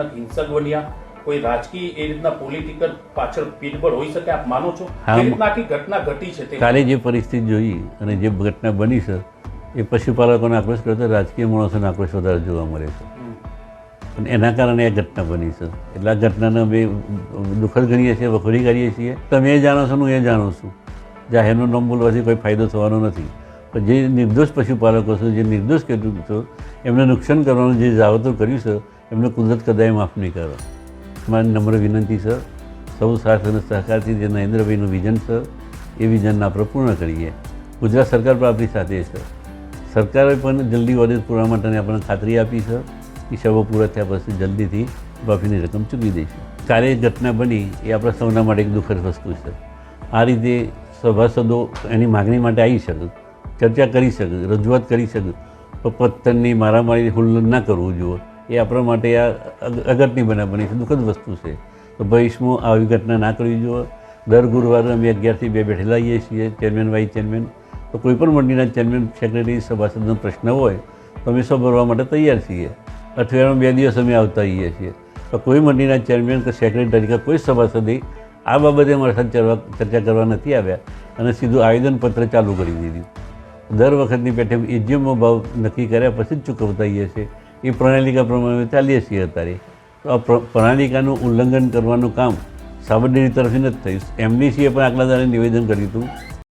હિંસક બન્યા, કોઈ રાજકીય એ રીતના પોલિટિકલ પાછળ પીઠબળ હોઈ શકે, આપ માનો છો? એ રીતના આખી ઘટના ઘટી છે તે કાલે જે પરિસ્થિતિ જોઈ અને જે ઘટના બની છે એ પશુપાલકોનો આક્રોશ કરતા રાજકીય માણસોનો આક્રોશ વધારે જોવા મળે છે અને એના કારણે આ ઘટના બની છે. એટલે આ ઘટનાને અમે દુઃખદ ગણીએ છીએ, વખોડી કાઢીએ છીએ. તમે એ જાણો છો, હું એ જાણું છું. જાહેરનું નામ બોલવાથી કોઈ ફાયદો થવાનો નથી, પણ જે નિર્દોષ પશુપાલકો છે, જે નિર્દોષ ખેડૂતો છે, એમને નુકસાન કરવાનું જે જાવતું કર્યું છે એમને કુદરત કદાચ માફ નહીં કરો. મારી નમ્ર વિનંતી છે, સૌ સાથ અને સહકારથી જે નરેન્દ્રભાઈનું વિઝન છે એ વિઝનને આપણે પૂર્ણ કરીએ. ગુજરાત સરકાર પણ આપણી સાથે છે. સરકારે પણ જલ્દી ઓડિટ પૂરા માટેની આપણને ખાતરી આપી છે. હિસાબો પૂરા થયા પછી જલ્દીથી માફીની રકમ ચૂકવી દઈશું. કાલે ઘટના બની એ આપણા સૌના માટે એક દુઃખદ વસ્તુ છે. આ રીતે સભાસદો એની માગણી માટે આવી શકે, ચર્ચા કરી શકે, રજૂઆત કરી શકે, પણ પત્તનની મારામારી હુલ્લડ ના કરવું જોઈએ. એ આપણા માટે આ અગત્યની બનાવવાની છે, દુઃખદ વસ્તુ છે. તો ભવિષ્યમાં આવી ઘટના ના કરવી જોઈએ. દર ગુરુવારે અમે 11 થી 2 બેઠેલા આવીએ છીએ, ચેરમેન વાઇસ ચેરમેન. તો કોઈપણ મંડળીના ચેરમેન સેક્રેટરી સભાસદનો પ્રશ્ન હોય તો અમે સૌ ભરવા માટે તૈયાર છીએ. અઠવાડિયામાં 2 દિવસ અમે આવતા હોઈએ છીએ. તો કોઈ મંડળીના ચેરમેન કે સેક્રેટરી તરીકે કોઈ સભાસદે આ બાબતે અમારા સાથે ચર્ચા કરવા નથી આવ્યા અને સીધું આવેદનપત્ર ચાલુ કરી દીધું. દર વખતની પેઠે એજીએમનો ભાવ નક્કી કર્યા પછી જ ચૂકવતા હોઈએ છીએ. એ પ્રણાલિકા પ્રમાણે ચાલીએ છીએ અત્યારે. તો આ પ્રણાલિકાનું ઉલ્લંઘન કરવાનું કામ સાબરડેરી તરફથી નથી થયું. એમડીસીએ પણ આગલા દાડે નિવેદન કર્યું હતું